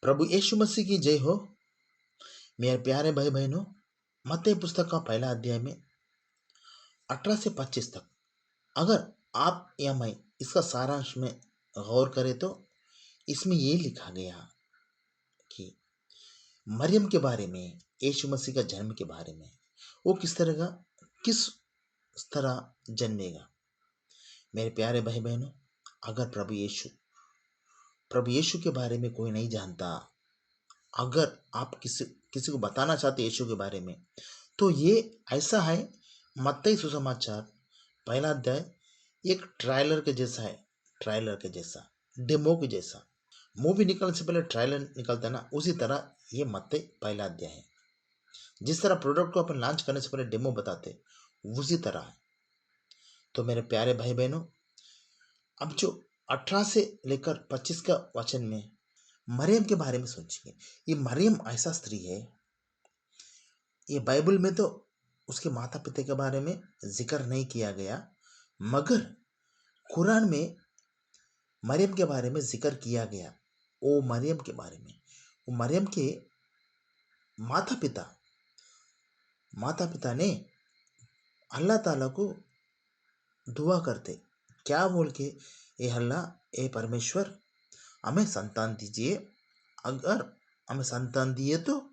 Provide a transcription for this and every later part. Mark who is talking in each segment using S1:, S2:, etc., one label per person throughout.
S1: प्रभु यीशु मसीह की जय हो। मेरे प्यारे भाई बहनों, मत्ती पुस्तक का पहला अध्याय में 18 से 25 तक अगर आप या मैं इसका सारांश में गौर करें तो इसमें ये लिखा गया कि मरियम के बारे में, यीशु मसीह का जन्म के बारे में, वो किस तरह जन्मेगा। मेरे प्यारे भाई बहनों, अगर प्रभु यीशु के बारे में कोई नहीं जानता, अगर आप किसी को बताना चाहते यीशु के बारे में, तो ये ऐसा है। मत्ती सुसमाचार पहला अध्याय एक ट्रायलर के जैसा है, डेमो के जैसा। मूवी निकलने से पहले ट्रायलर निकलता है ना, उसी तरह ये मत्ती पहला अध्याय है। जिस तरह प्रोडक्ट को अपन लॉन्च करने से पहले डेमो बताते, उसी तरह है। तो मेरे प्यारे भाई बहनों, अब जो 18 से लेकर 25 का वचन में मरियम के बारे में सोचिए। ये मरियम ऐसा स्त्री है, ये बाइबल में तो उसके माता पिता के बारे में जिक्र नहीं किया गया, मगर कुरान में मरियम के बारे में जिक्र किया गया। वो मरियम के बारे में, वो मरियम के माता पिता ने अल्लाह ताला को दुआ करते, क्या बोल के, ए अल्लाह, ए परमेश्वर, हमें संतान दीजिए। अगर हमें संतान दिए तो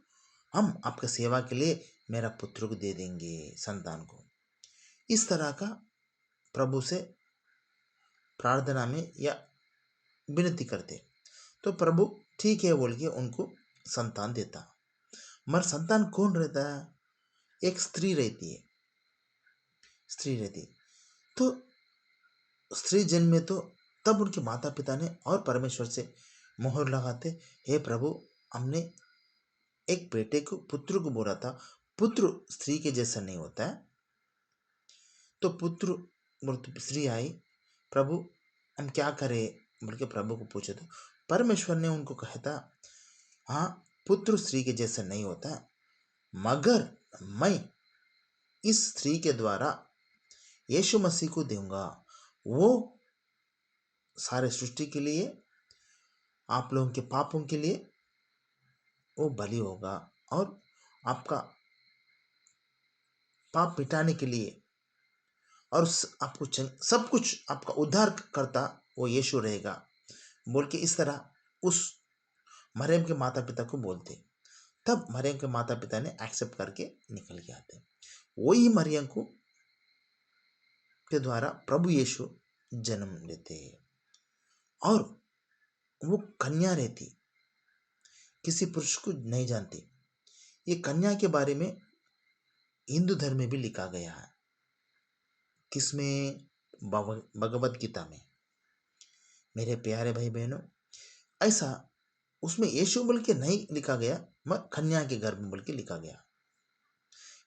S1: हम आपके सेवा के लिए मेरा पुत्र को दे देंगे, संतान को। इस तरह का प्रभु से प्रार्थना में या विनती करते, तो प्रभु ठीक है बोल के उनको संतान देता। मगर संतान कौन रहता है? एक स्त्री रहती है। तो स्त्री जन्मे तो तब उनके माता पिता ने और परमेश्वर से मोहर लगाते, हे प्रभु, हमने एक बेटे को, पुत्र को बोला था। पुत्र स्त्री के जैसा नहीं होता है। तो स्त्री आई, प्रभु हम क्या करें बोल के प्रभु को पूछे, तो परमेश्वर ने उनको कहा था, हाँ, पुत्र स्त्री के जैसा नहीं होता, मगर मैं इस स्त्री के द्वारा यीशु मसीह को दूंगा। वो सारे सृष्टि के लिए, आप लोगों के पापों के लिए वो बलि होगा, और आपका पाप मिटाने के लिए, और आपको सब कुछ आपका उद्धार करता वो यीशु रहेगा बोल के, इस तरह उस मरियम के माता पिता को बोलते। तब मरियम के माता पिता ने एक्सेप्ट करके निकल के आते। वही मरियम को के द्वारा प्रभु यीशु जन्म लेते हैं, और वो कन्या रहती, किसी पुरुष को नहीं जानती। ये कन्या के बारे में हिंदू धर्म में भी लिखा गया है। किसमें? भगवत गीता में। मेरे प्यारे भाई बहनों, ऐसा उसमें यीशु बोल के नहीं लिखा गया, मगर कन्या के गर्भ में बोल के लिखा गया।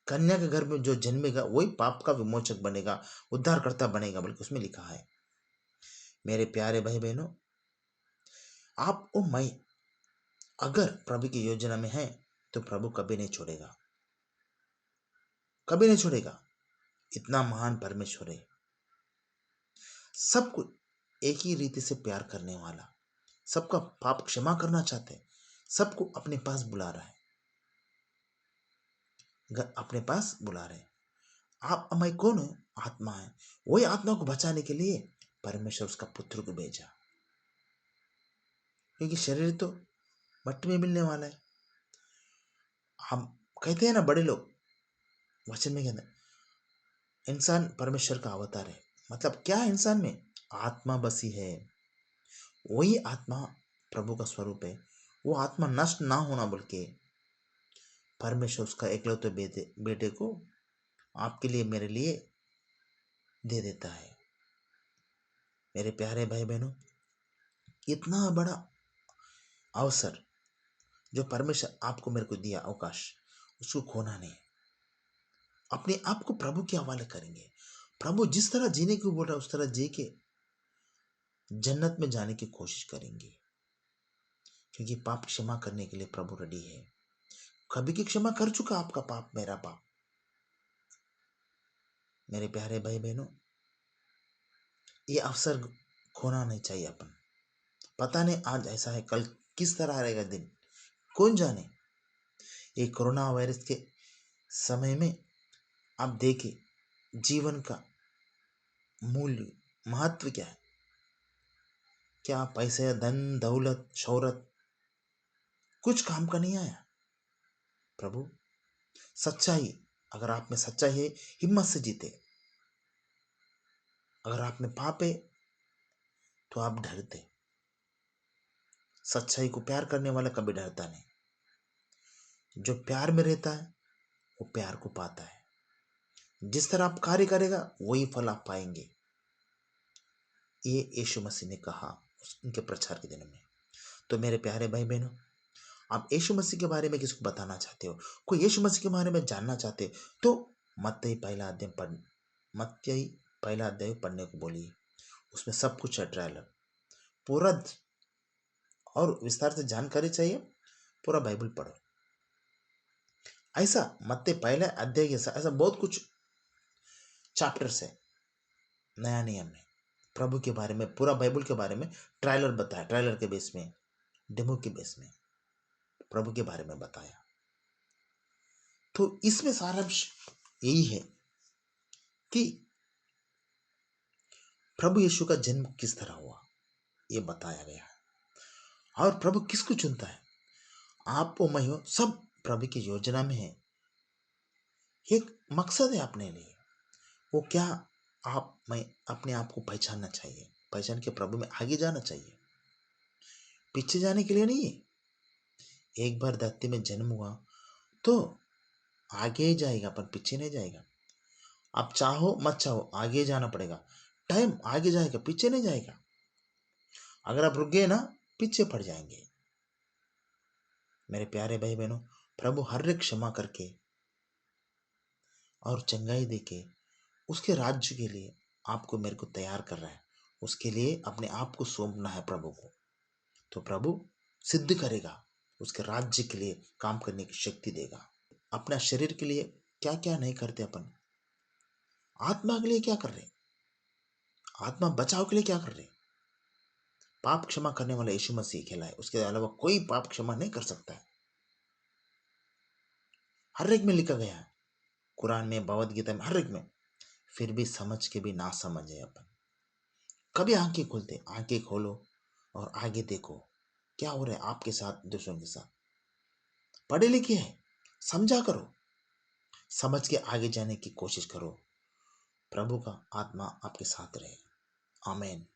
S1: कन्या के गर्भ में जो जन्मेगा वही पाप का विमोचक बनेगा, उद्धारकर्ता बनेगा बोल के उसमें लिखा है। मेरे प्यारे भाई बहनों, आप और मैं अगर प्रभु की योजना में है तो प्रभु कभी नहीं छोड़ेगा, कभी नहीं छोड़ेगा। इतना महान परमेश्वर है, सबको एक ही रीति से प्यार करने वाला, सबका पाप क्षमा करना चाहते, सबको अपने पास बुला रहा है, अपने पास बुला रहे। आप मैं कौन हूं? आत्मा है। वही आत्मा को बचाने के लिए परमेश्वर उसका पुत्र को भेजा, क्योंकि शरीर तो मट्टी में मिलने वाला है। हम कहते हैं ना, बड़े लोग वचन में कहते हैं इंसान परमेश्वर का अवतार है। मतलब क्या है? इंसान में आत्मा बसी है, वही आत्मा प्रभु का स्वरूप है। वो आत्मा नष्ट ना होना बोल के परमेश्वर उसका एकलौते बेटे को आपके लिए, मेरे लिए दे देता है। मेरे प्यारे भाई बहनों, इतना बड़ा अवसर जो परमेश्वर आपको मेरे को दिया अवकाश, उसको खोना नहीं। अपने आप को प्रभु के हवाले करेंगे। प्रभु जिस तरह जीने को बोल रहा है उस तरह जी के जन्नत में जाने की कोशिश करेंगे, क्योंकि पाप क्षमा करने के लिए प्रभु रेडी है। कभी की क्षमा कर चुका आपका पाप, मेरा पाप। मेरे प्यारे भाई बहनों, ये अवसर खोना नहीं चाहिए अपन। पता नहीं आज ऐसा है, कल किस तरह रहेगा दिन, कौन जाने। ये कोरोना वायरस के समय में आप देखें जीवन का मूल्य, महत्व क्या है। क्या पैसे, धन दौलत, शोहरत कुछ काम का नहीं आया। प्रभु सच्चाई, अगर आप में सच्चाई है, हिम्मत से जीते। अगर आप में पाप है तो आप डरते। सच्चाई को प्यार करने वाला कभी डरता नहीं। जो प्यार में रहता है वो प्यार को पाता है। जिस तरह आप कार्य करेगा वही फल आप पाएंगे। ये यीशु मसीह ने कहा उनके प्रचार के दिनों में। तो मेरे प्यारे भाई बहनों, आप यीशु मसीह के बारे में किसको बताना चाहते हो, कोई यीशु मसीह के बारे में जानना चाहते हो, तो मत्ती पहला अध्याय पढ़ने को बोलिए। उसमें सब कुछ है, ट्रेलर पूरा और विस्तार से जानकारी चाहिए, पूरा बाइबल पढ़ो। ऐसा मत्ती पहले अध्याय के साथ ऐसा बहुत कुछ चैप्टर्स है नया नियम में। प्रभु के बारे में, पूरा बाइबल के बारे में ट्रेलर बताया, ट्रेलर के बेस में, डेमो के बेस में प्रभु के बारे में बताया। तो इसमें सारांश यही है कि प्रभु यीशु का जन्म किस तरह हुआ, ये बताया गया है। और प्रभु किसको चुनता है, आप वो मैं हो, सब प्रभु की योजना में है। एक मकसद है अपने लिए, वो क्या, आप मैं अपने आप को पहचानना चाहिए, पहचान के प्रभु में आगे जाना चाहिए, पीछे जाने के लिए नहीं है। एक बार धरती में जन्म हुआ तो आगे ही जाएगा, पर पीछे नहीं जाएगा। आप चाहो मत चाहो आगे जाना पड़ेगा। टाइम आगे जाएगा, पीछे नहीं जाएगा। अगर आप रुक गए ना, पीछे पड़ जाएंगे। मेरे प्यारे भाई बहनों, प्रभु हर एक क्षमा करके और चंगाई देके उसके राज्य के लिए आपको मेरे को तैयार कर रहा है। उसके लिए अपने आप को सौंपना है प्रभु को, तो प्रभु सिद्ध करेगा, उसके राज्य के लिए काम करने की शक्ति देगा। अपना शरीर के लिए क्या क्या नहीं करते अपन, आत्मा के लिए क्या कर रहे, आत्मा बचाव के लिए क्या कर रहे। पाप क्षमा करने वाला यीशु मसीह खेला है, उसके अलावा कोई पाप क्षमा नहीं कर सकता है। हर एक में लिखा गया है, कुरान में, भगवद गीता में, हर एक में। फिर भी समझ के भी ना समझे अपन। कभी आंखें खोलते, आंखें खोलो और आगे देखो क्या हो रहा है आपके साथ, दूसरों के साथ। पढ़े लिखे हैं, समझा करो, समझ के आगे जाने की कोशिश करो। प्रभु का आत्मा आपके साथ रहे। आमीन।